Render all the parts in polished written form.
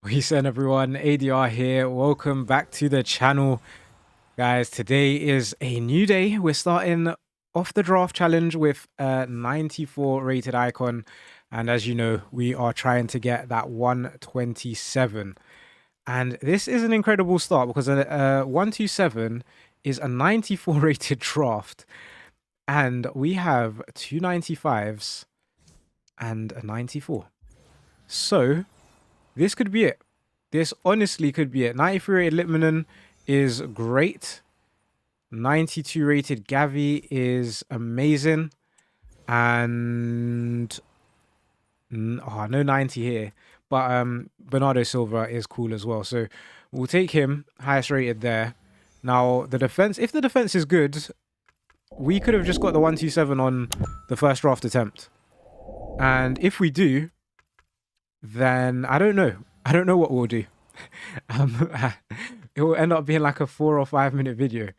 Peace and everyone, ADR here. Welcome back to the channel. Guys, today is a new day. We're starting off the draft challenge with a 94 rated icon. And as you know, we are trying to get that 127. And this is an incredible start because a 127 is a 94 rated draft. And we have two 95s and a 94. So this could be it. This honestly could be it. 93 rated Litmanen is great. 92 rated Gavi is amazing. And no 90 here. But Bernardo Silva is cool as well. So we'll take him, highest rated there. Now the defense, if the defense is good, we could have just got the 127 on the first draft attempt. And if we do, then I don't know. I don't know what we'll do. It will end up being like a 4 or 5 minute video.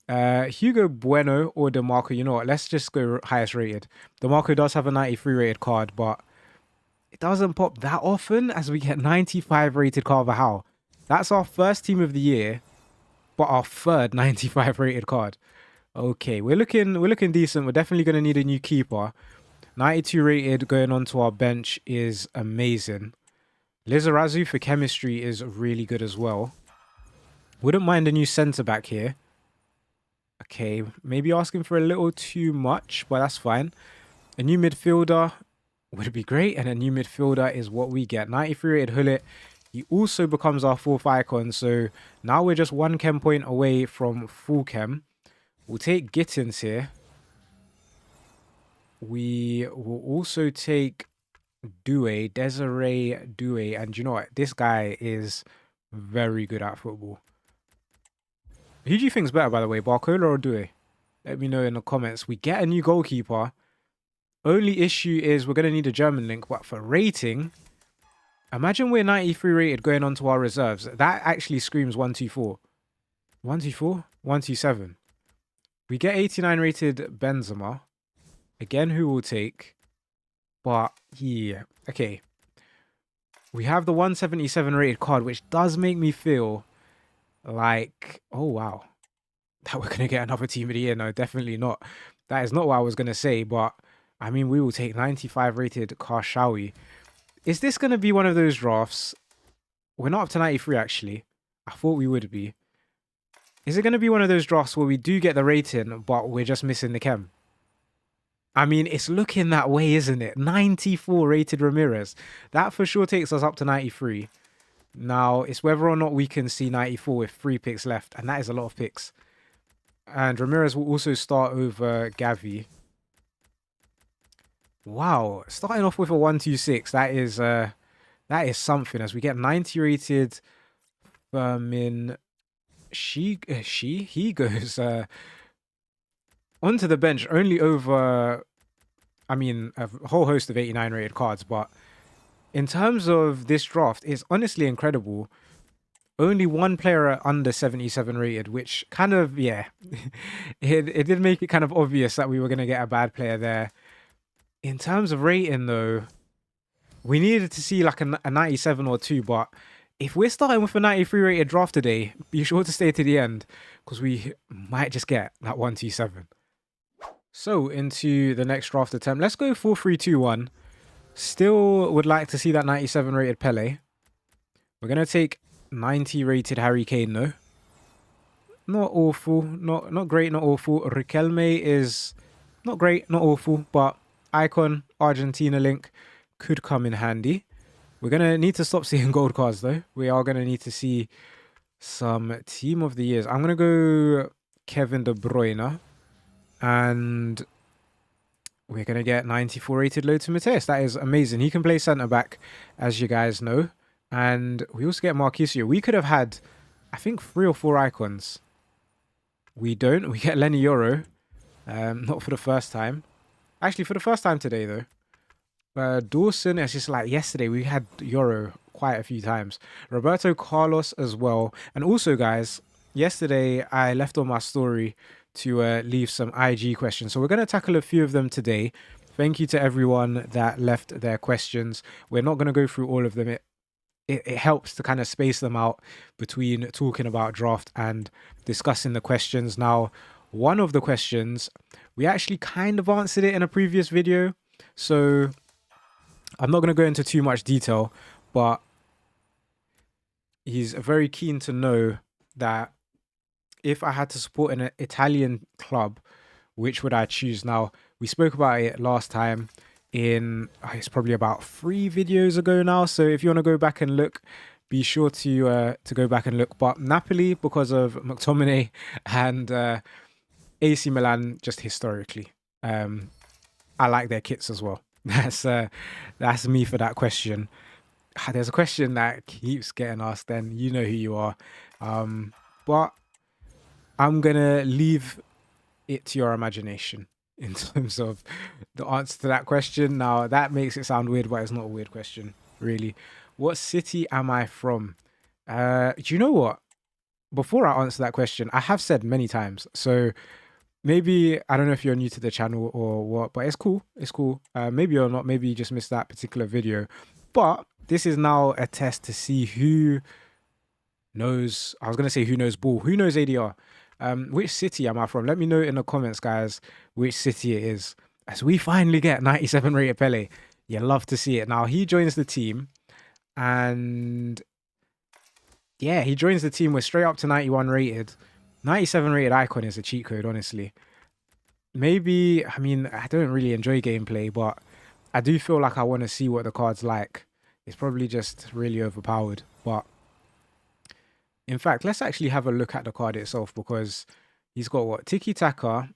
Hugo Bueno or DeMarco, you know what? Let's just go highest rated. DeMarco does have a 93 rated card, but it doesn't pop that often as we get 95 rated Carvajal. That's our first team of the year, but our third 95 rated card. Okay, we're looking decent. We're definitely going to need a new keeper. 92 rated going onto our bench is amazing. Lizarazu for chemistry is really good as well. Wouldn't mind a new centre back here. Okay, maybe asking for a little too much, but that's fine. A new midfielder would be great, and a new midfielder is what we get. 93 rated Hullet. He also becomes our fourth icon, so now we're just one chem point away from full chem. We'll take Gittins here. We will also take Desiree Doué, and you know what? This guy is very good at football. Who do you think is better, by the way, Barcola or Doué? Let me know in the comments. We get a new goalkeeper. Only issue is we're going to need a German link, but for rating, imagine we're 93 rated going on to our reserves. That actually screams 124. 124? 127. We get 89 rated Benzema. Again, who will take? But yeah, okay. We have the 177 rated card, which does make me feel like, oh wow, that we're going to get another team of the year. No, definitely not. That is not what I was going to say, but I mean, we will take 95 rated Karshawi. Is this going to be one of those drafts? We're not up to 93 actually. I thought we would be. Is it going to be one of those drafts where we do get the rating, but we're just missing the chem? I mean, it's looking that way, isn't it? 94 rated Ramirez. That for sure takes us up to 93. Now, it's whether or not we can see 94 with 3 picks left. And that is a lot of picks. And Ramirez will also start over Gavi. Wow. Starting off with a 126. That is something. As we get 90 rated Firmin. He goes onto the bench only over, I mean, a whole host of 89 rated cards, but in terms of this draft, it's honestly incredible. Only one player under 77 rated, which kind of, yeah, it did make it kind of obvious that we were going to get a bad player there. In terms of rating, though, we needed to see like a 97 or 2, but if we're starting with a 93 rated draft today, be sure to stay to the end because we might just get that 127. So into the next draft attempt. Let's go 4-3-2-1. Still would like to see that 97 rated Pele. We're going to take 90 rated Harry Kane though. Not awful. Not great, not awful. Riquelme is not great, not awful. But icon, Argentina link could come in handy. We're going to need to stop seeing gold cards though. We are going to need to see some team of the years. I'm going to go Kevin De Bruyne. And we're going to get 94 rated Lothar Matthäus. That is amazing. He can play centre-back, as you guys know. And we also get Marquisio. We could have had, I think, 3 or 4 icons. We don't. We get Lenny Yoro. Not for the first time. Actually, for the first time today, though. Dawson, it's just like yesterday. We had Yoro quite a few times. Roberto Carlos as well. And also, guys, yesterday I left on my story to leave some IG questions. So we're going to tackle a few of them today. Thank you to everyone that left their questions. We're not going to go through all of them. it helps to kind of space them out between talking about draft and discussing the questions. Now, one of the questions, we actually kind of answered it in a previous video, so I'm not going to go into too much detail, but he's very keen to know that if I had to support an Italian club, which would I choose? Now, we spoke about it last time it's probably about 3 videos ago now, so if you want to go back and look, be sure to go back and look. But Napoli, because of McTominay, and AC Milan, just historically, I like their kits as well. That's me for that question. There's a question that keeps getting asked, then you know who you are, but I'm gonna leave it to your imagination in terms of the answer to that question. Now, that makes it sound weird, but it's not a weird question, really. What city am I from? Do you know what? Before I answer that question, I have said many times, so maybe, I don't know if you're new to the channel or what, but it's cool. It's cool. Maybe you're not. Maybe you just missed that particular video. But this is now a test to see who knows. I was going to say who knows ball. Who knows ADR? Which city am I from? Let me know in the comments, guys, which city it is. As we finally get 97 rated Pele. You love to see it. Now, he joins the team. And yeah, he joins the team. We're straight up to 91 rated. 97 rated icon is a cheat code, honestly. Maybe, I mean, I don't really enjoy gameplay, but I do feel like I want to see what the card's like. It's probably just really overpowered. But in fact, let's actually have a look at the card itself, because he's got what? Tiki-taka,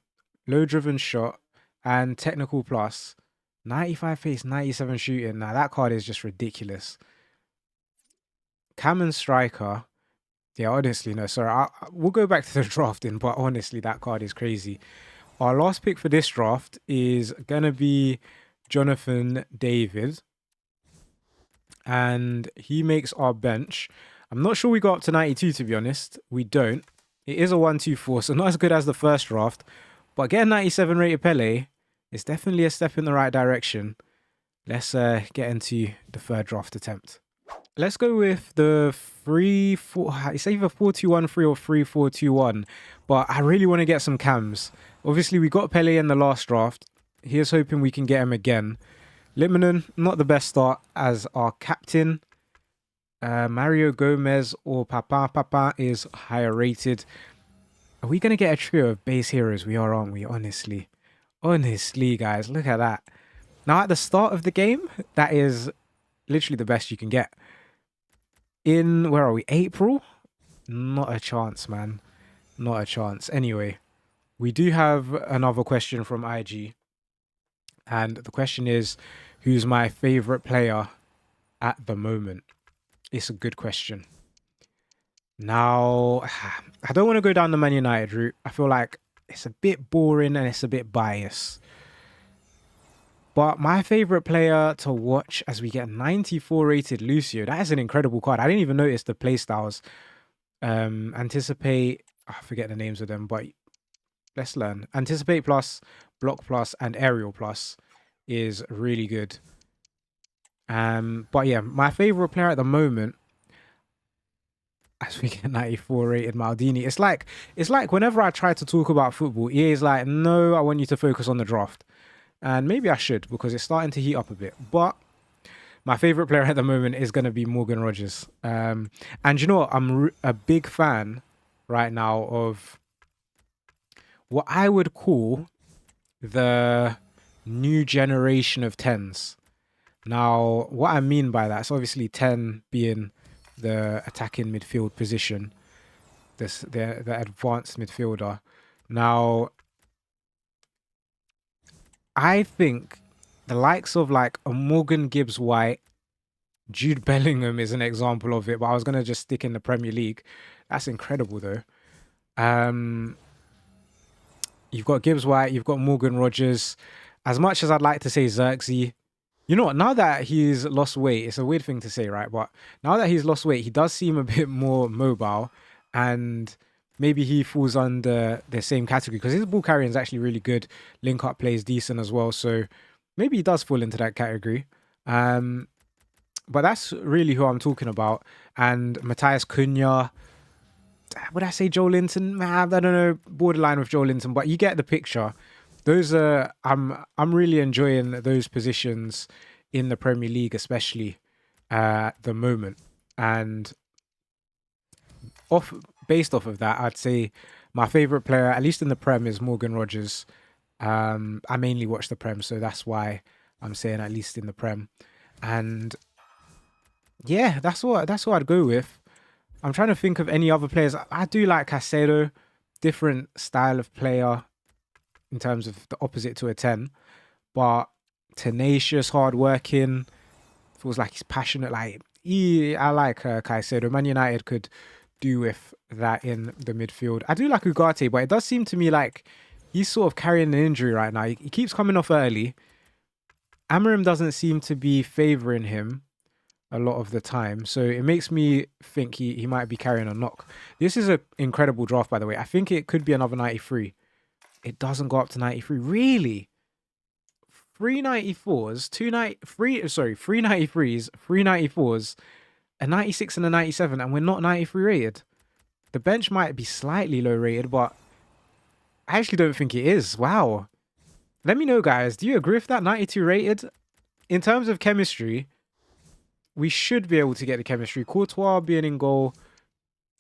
low-driven shot, and technical plus. 95 pace, 97 shooting. Now, that card is just ridiculous. Cam and striker. Yeah, honestly, no, sorry. We'll go back to the drafting, but honestly, that card is crazy. Our last pick for this draft is going to be Jonathan David. And he makes our bench. I'm not sure we got up to 92, to be honest. We don't. It is a 1-2-4, so not as good as the first draft. But getting 97 rated Pele is definitely a step in the right direction. Let's get into the third draft attempt. Let's go with the 3-4. It's either 4-2-1-3 or 3-4-2-1. But I really want to get some cams. Obviously, we got Pele in the last draft. Here's hoping we can get him again. Littmanen, not the best start as our captain. Mario Gomez or Papa is higher rated. Are we going to get a trio of base heroes? We are, aren't we? Honestly. Honestly, guys, look at that. Now, at the start of the game, that is literally the best you can get. In, where are we? April? Not a chance, man. Not a chance. Anyway, we do have another question from IG. And the question is, who's my favorite player at the moment? It's a good question. Now, I don't want to go down the Man United route. I feel like it's a bit boring and it's a bit biased. But my favorite player to watch as we get 94 rated Lucio. That is an incredible card. I didn't even notice the playstyles. Anticipate. I forget the names of them, but let's learn. Anticipate plus, block plus, and aerial plus is really good. But yeah, my favorite player at the moment, as we get 94 rated Maldini, it's like whenever I try to talk about football, EA is like, no, I want you to focus on the draft. And maybe I should, because it's starting to heat up a bit. But my favorite player at the moment is going to be Morgan Rogers. And you know what? I'm a big fan right now of what I would call the new generation of 10s. Now, what I mean by that is obviously 10 being the attacking midfield position, the advanced midfielder. Now, I think the likes of like a Morgan Gibbs-White, Jude Bellingham is an example of it, but I was going to just stick in the Premier League. That's incredible, though. You've got Gibbs-White, you've got Morgan Rogers. As much as I'd like to say Xerxes, you know what? Now that he's lost weight, it's a weird thing to say, right? But now that he's lost weight, he does seem a bit more mobile, and maybe he falls under the same category because his ball carrying is actually really good. Link up play is decent as well, so maybe he does fall into that category. But that's really who I'm talking about. And Matthias Cunha. Would I say Joe Linton? I don't know, borderline with Joe Linton, but you get the picture. Those are I'm really enjoying those positions in the Premier League, especially at the moment. And based off of that, I'd say my favorite player, at least in the Prem, is Morgan Rogers. I mainly watch the Prem, so that's why I'm saying at least in the Prem. And yeah, that's what I'd go with. I'm trying to think of any other players. I do like Caicedo, different style of player in terms of the opposite to a 10, but tenacious, hardworking, feels like he's passionate. Like I like Caicedo. Man United could do with that in the midfield. I do like Ugarte, but it does seem to me like he's sort of carrying an injury right now. He keeps coming off early. Amorim doesn't seem to be favouring him a lot of the time, so it makes me think he might be carrying a knock. This is an incredible draft, by the way. I think it could be another 93. It doesn't go up to 93. Really? 394s, 393s, 394s, a 96 and a 97, and we're not 93 rated. The bench might be slightly low rated, but I actually don't think it is. Wow. Let me know, guys. Do you agree with that 92 rated? In terms of chemistry, we should be able to get the chemistry. Courtois being in goal,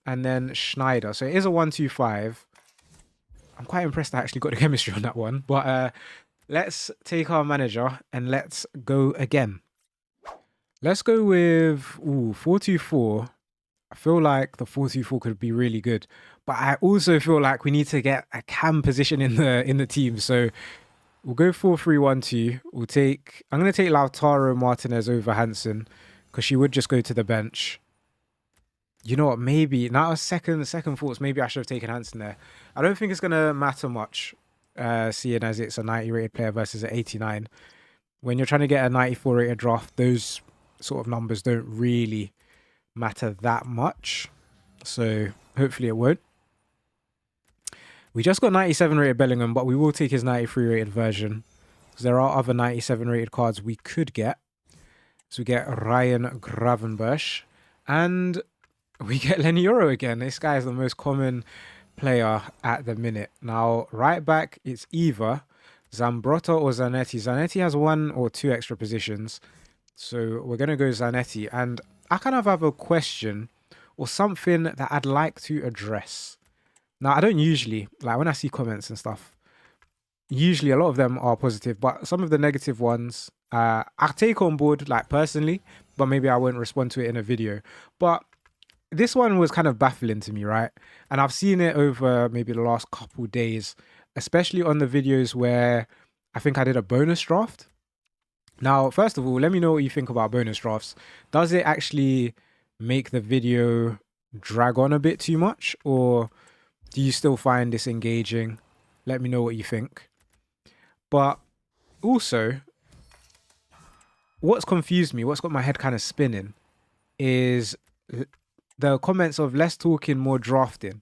and then Schneider. So it is a 1-2-5. I'm quite impressed I actually got the chemistry on that one. But let's take our manager and let's go again. Let's go with 4-2-4. I feel like the 4-2-4 could be really good. But I also feel like we need to get a cam position in the team. So we'll go 4-3-1-2. I'm going to take Lautaro Martinez over Hansen, because she would just go to the bench. You know what? Maybe now second thoughts. Maybe I should have taken Hansen there. I don't think it's gonna matter much, seeing as it's a 90 rated player versus an 89. When you're trying to get a 94 rated draft, those sort of numbers don't really matter that much. So hopefully it won't. We just got 97 rated Bellingham, but we will take his 93 rated version, because there are other 97 rated cards we could get. So we get Ryan Gravenberch, and we get Lenny Yoro again. This guy is the most common player at the minute. Now, right back, it's either Zambrotta or Zanetti. Zanetti has 1 or 2 extra positions, so we're going to go Zanetti. And I kind of have a question or something that I'd like to address. Now, I don't usually, like when I see comments and stuff, usually a lot of them are positive, but some of the negative ones, I take on board, like personally, but maybe I won't respond to it in a video. But this one was kind of baffling to me, right? And I've seen it over maybe the last couple days, especially on the videos where I think I did a bonus draft. Now, first of all, let me know what you think about bonus drafts. Does it actually make the video drag on a bit too much, or do you still find this engaging? Let me know what you think. But also, what's confused me, what's got my head kind of spinning, is the comments of less talking, more drafting.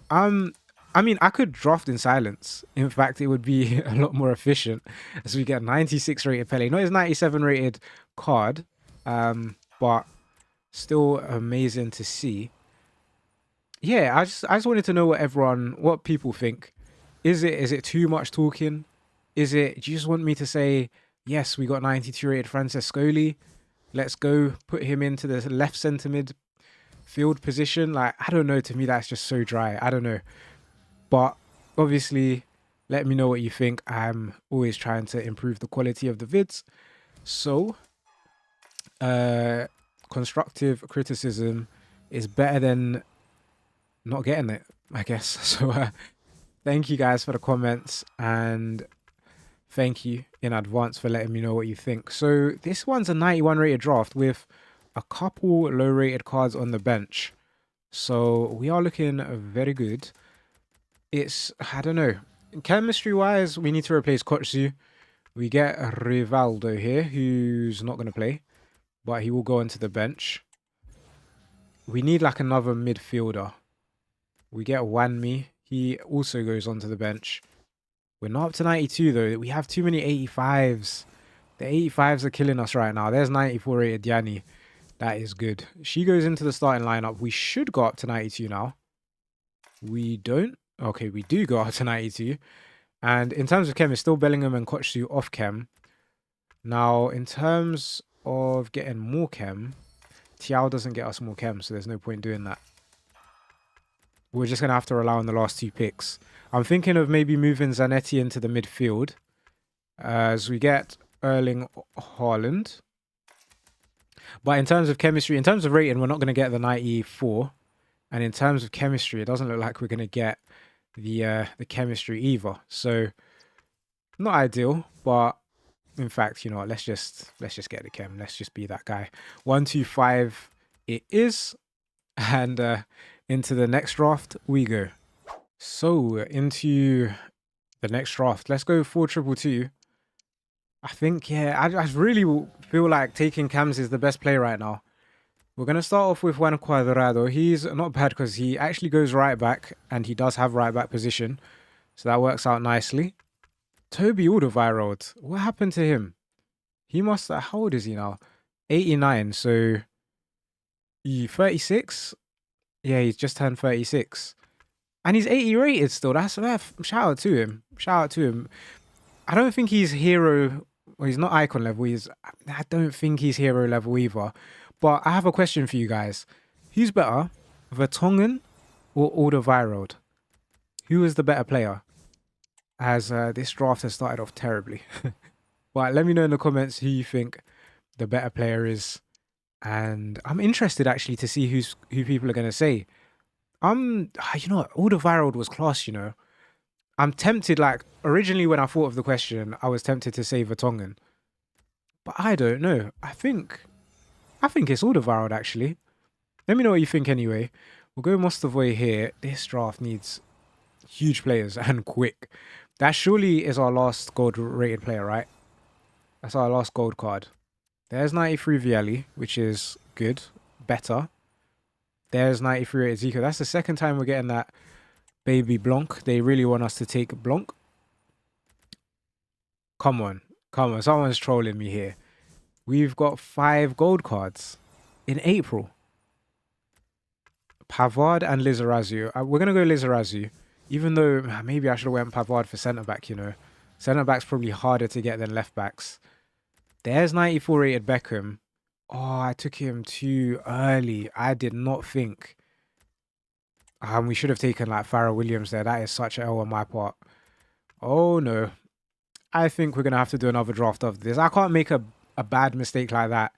I mean, I could draft in silence. In fact, it would be a lot more efficient, as we get 96 rated Pele. Not his 97 rated card, but still amazing to see. Yeah, I just wanted to know what people think. Is it too much talking? Do you just want me to say, yes, we got 92 rated Francescoli, let's go put him into the left centre mid field position? Like, I don't know, to me that's just so dry. I don't know. But obviously, let me know what you think. I'm always trying to improve the quality of the vids. So, constructive criticism is better than not getting it, I guess. So, thank you guys for the comments, and thank you in advance for letting me know what you think. So this one's a 91 rated draft with a couple low rated cards on the bench. So we are looking very good. I don't know. Chemistry wise, we need to replace Kotsu. We get Rivaldo here, who's not going to play, but he will go onto the bench. We need like another midfielder. We get Wanmi. He also goes onto the bench. We're not up to 92 though. We have too many 85s. The 85s are killing us right now. There's 94 rated Yanni. That is good. She goes into the starting lineup. We should go up to 92 now. We don't. Okay, we do go up to 92. And in terms of chem, it's still Bellingham and Kochu off chem. Now, in terms of getting more chem, Tiao doesn't get us more chem, so there's no point doing that. We're just going to have to rely on the last 2 picks. I'm thinking of maybe moving Zanetti into the midfield as we get Erling Haaland. But in terms of chemistry, in terms of rating, we're not going to get the 94. And in terms of chemistry, it doesn't look like we're going to get the chemistry either. So not ideal, but in fact, you know what, let's just get the chem. Let's just be that guy. 125 it is. And into the next draft we go. So into the next draft. Let's go 4-2-2. I think, yeah, I really feel like taking cams is the best play right now. We're going to start off with Juan Cuadrado. He's not bad because he actually goes right back and he does have right back position. So that works out nicely. Toby Alderweireld. What happened to him? He must... How old is he now? 89. So... 36? Yeah, he's just turned 36. And he's 80 rated still. That's... Shout out to him. Shout out to him. I don't think he's hero... Well, he's not icon level. I don't think he's hero level either. But I have a question for you guys. Who's better? Vertonghen or Alderweireld? Who is the better player? As this draft has started off terribly. But let me know in the comments who you think the better player is. And I'm interested actually to see who people are going to say. You know what? Alderweireld was class, you know. I'm tempted, like, originally when I thought of the question, I was tempted to say Vertonghen. But I don't know. I think it's Alderweireld, actually. Let me know what you think anyway. We'll go most of the way here. This draft needs huge players and quick. That surely is our last gold rated player, right? That's our last gold card. There's 93 Vialli, which is good. Better. There's 93 rated Zico. That's the second time we're getting that baby Blanc. They really want us to take Blanc. Come on. Come on. Someone's trolling me here. We've got 5 gold cards in April. Pavard and Lizarazu. We're going to go Lizarazu. Even though maybe I should have went Pavard for centre-back, you know. Centre-back's probably harder to get than left-backs. There's 94 rated Beckham. Oh, I took him too early. I did not think... we should have taken like Farrell Williams there. That is such an L on my part. Oh no. I think we're going to have to do another draft of this. I can't make a bad mistake like that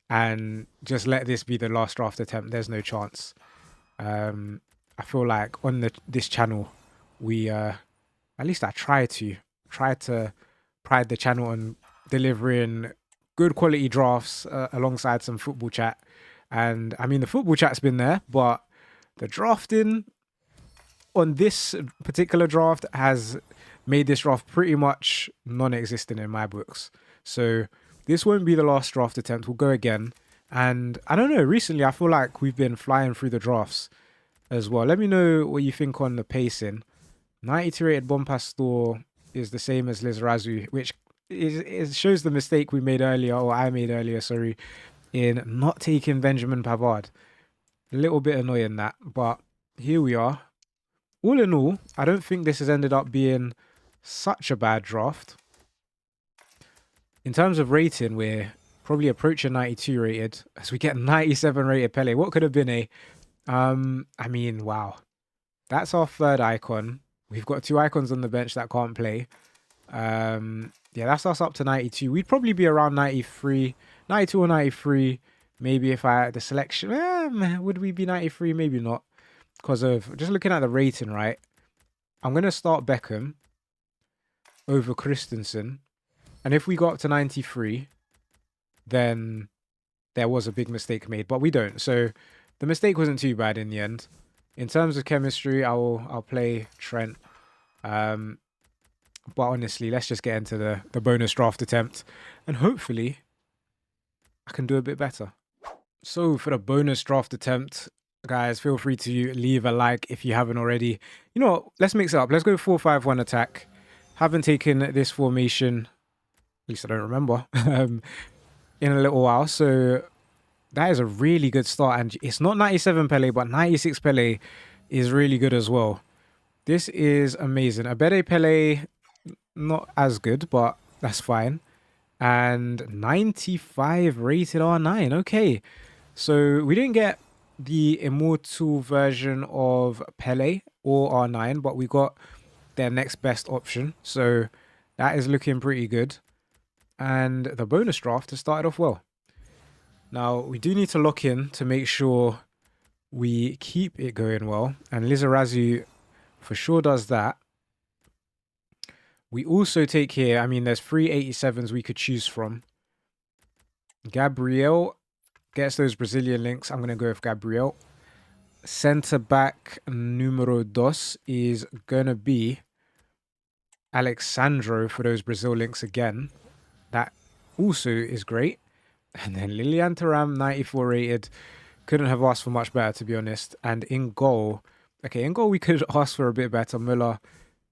and just let this be the last draft attempt. There's no chance. I feel like on this channel, we at least I try to pride the channel on delivering good quality drafts alongside some football chat. And I mean, the football chat's been there, but the drafting on this particular draft has made this draft pretty much non-existent in my books. So this won't be the last draft attempt. We'll go again. And I don't know, recently I feel like we've been flying through the drafts as well. Let me know what you think on the pacing. 92 rated Bompastor is the same as Lizarazu, which it shows the mistake we made earlier, or I made earlier, sorry, in not taking Benjamin Pavard. A little bit annoying that, but here we are. All in all, I don't think this has ended up being such a bad draft. In terms of rating, we're probably approaching 92 rated as we get 97 rated Pele. What could have been a... I mean, wow. That's our third icon. We've got 2 icons on the bench that can't play. Yeah, that's us up to 92. We'd probably be around 93, 92 or 93. Maybe if I had the selection, would we be 93? Maybe not. Because of just looking at the rating, right? I'm going to start Beckham over Christensen. And if we got up to 93, then there was a big mistake made. But we don't. So the mistake wasn't too bad in the end. In terms of chemistry, I'll play Trent. But honestly, let's just get into the bonus draft attempt. And hopefully, I can do a bit better. So for the bonus draft attempt, guys, feel free to leave a like if you haven't already. You know what? Let's mix it up. Let's go 4-5-1 attack. Haven't taken this formation least I don't remember, in a little while. So that is a really good start. And it's not 97 Pele, but 96 Pele is really good as well. This is amazing. Abede Pele, not as good, but that's fine. And 95 rated R9. Okay. So we didn't get the Immortal version of Pele or R9, but we got their next best option. So that is looking pretty good. And the bonus draft has started off well. Now, we do need to lock in to make sure we keep it going well. And Lizarazu for sure does that. We also take here, I mean, there's 3 87s we could choose from. Gabriel gets those Brazilian links. I'm going to go with Gabriel. Centre back numero dos is going to be Alexandro for those Brazil links again. That also is great. And then Lilian Thuram, 94 rated. Couldn't have asked for much better, to be honest. And in goal, okay, in goal we could ask for a bit better. Müller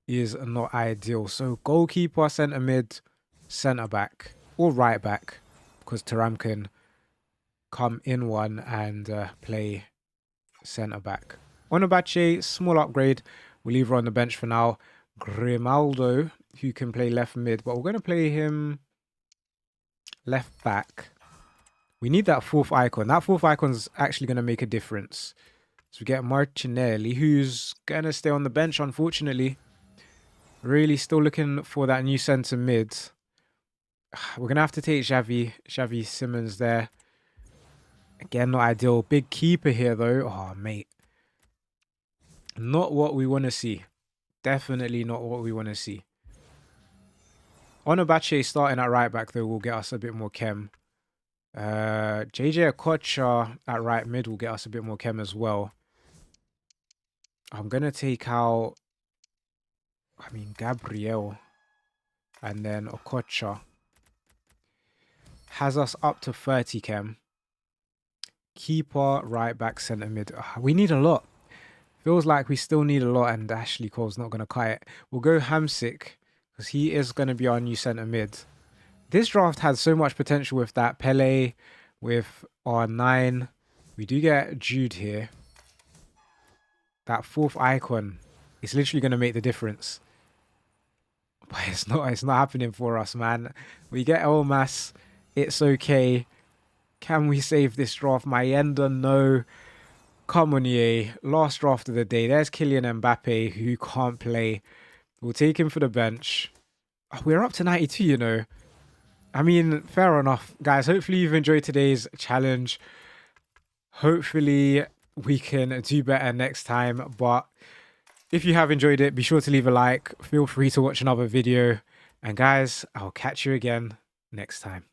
is not ideal. So goalkeeper, centre mid, centre back, or right back, because Thuram can come in one and play centre back. Onabache, small upgrade. We'll leave her on the bench for now. Grimaldo, who can play left mid, but we're going to play him left back. We need that fourth icon. That fourth icon's actually going to make a difference. So we get Martinelli, who's going to stay on the bench, unfortunately. Really still looking for that new centre mid. We're going to have to take Xavi Simons there. Again, not ideal. Big keeper here, though. Oh, mate. Not what we want to see. Definitely not what we want to see. Onabache starting at right back, though, will get us a bit more chem. JJ Okocha at right mid will get us a bit more chem as well. I'm going to take out, Gabriel. And then Okocha has us up to 30 chem. Keeper, right back, centre mid. We need a lot. Feels like we still need a lot, and Ashley Cole's not going to cut it. We'll go Hamsik, because he is going to be our new centre mid. This draft had so much potential with that Pele, with R9. We do get Jude here. That fourth icon is literally going to make the difference. But it's not happening for us, man. We get Elmas. It's okay. Can we save this draft? Mayenda, no. Come on, EA. Last draft of the day. There's Kylian Mbappe, who can't play. We'll take him for the bench. Oh, we're up to 92, you know. Fair enough. Guys, hopefully you've enjoyed today's challenge. Hopefully we can do better next time. But if you have enjoyed it, be sure to leave a like. Feel free to watch another video. And guys, I'll catch you again next time.